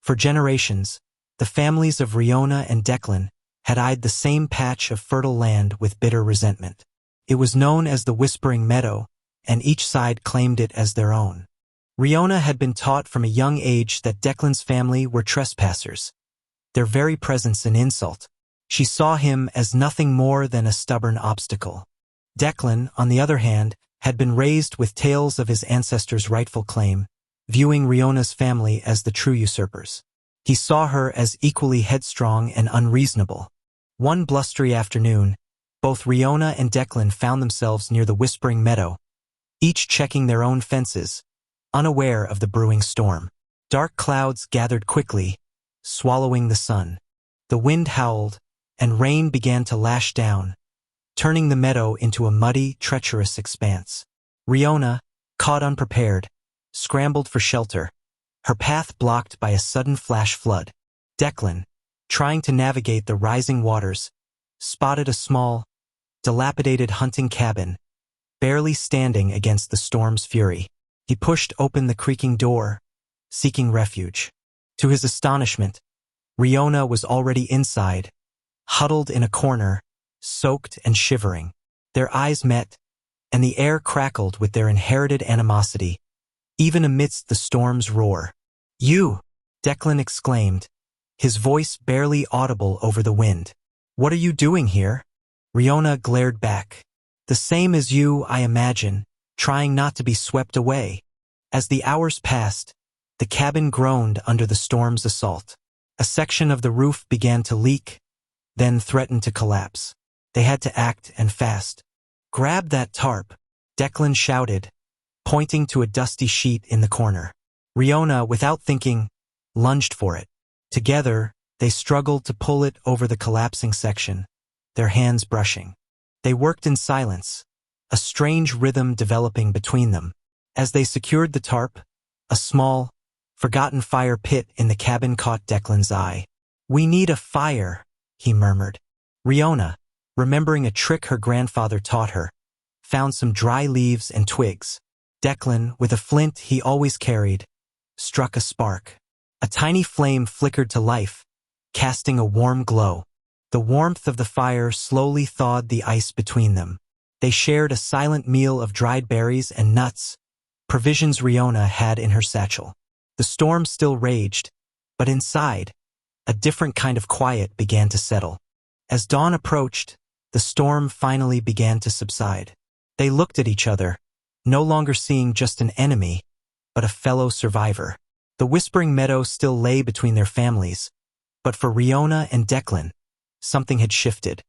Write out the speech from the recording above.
For generations, the families of Riona and Declan had eyed the same patch of fertile land with bitter resentment. It was known as the Whispering Meadow, and each side claimed it as their own. Riona had been taught from a young age that Declan's family were trespassers, their very presence an insult. She saw him as nothing more than a stubborn obstacle. Declan, on the other hand, had been raised with tales of his ancestors' rightful claim, viewing Riona's family as the true usurpers. He saw her as equally headstrong and unreasonable. One blustery afternoon, both Riona and Declan found themselves near the Whispering Meadow, each checking their own fences, unaware of the brewing storm. Dark clouds gathered quickly, swallowing the sun. The wind howled, and rain began to lash down, turning the meadow into a muddy, treacherous expanse. Riona, caught unprepared, scrambled for shelter, her path blocked by a sudden flash flood. Declan, trying to navigate the rising waters, spotted a small, dilapidated hunting cabin, barely standing against the storm's fury. He pushed open the creaking door, seeking refuge. To his astonishment, Riona was already inside, huddled in a corner, soaked and shivering. Their eyes met, and the air crackled with their inherited animosity, even amidst the storm's roar. "You!" Declan exclaimed, his voice barely audible over the wind. "What are you doing here?" Riona glared back. "The same as you, I imagine, trying not to be swept away." As the hours passed, the cabin groaned under the storm's assault. A section of the roof began to leak, then threatened to collapse. They had to act, and fast. "Grab that tarp," Declan shouted, pointing to a dusty sheet in the corner. Riona, without thinking, lunged for it. Together, they struggled to pull it over the collapsing section, their hands brushing. They worked in silence, a strange rhythm developing between them. As they secured the tarp, a small, forgotten fire pit in the cabin caught Declan's eye. "We need a fire," he murmured. Riona, remembering a trick her grandfather taught her, found some dry leaves and twigs. Declan, with a flint he always carried, struck a spark. A tiny flame flickered to life, casting a warm glow. The warmth of the fire slowly thawed the ice between them. They shared a silent meal of dried berries and nuts, provisions Riona had in her satchel. The storm still raged, but inside, a different kind of quiet began to settle. As dawn approached, the storm finally began to subside. They looked at each other, no longer seeing just an enemy, but a fellow survivor. The Whispering Meadow still lay between their families, but for Riona and Declan, something had shifted.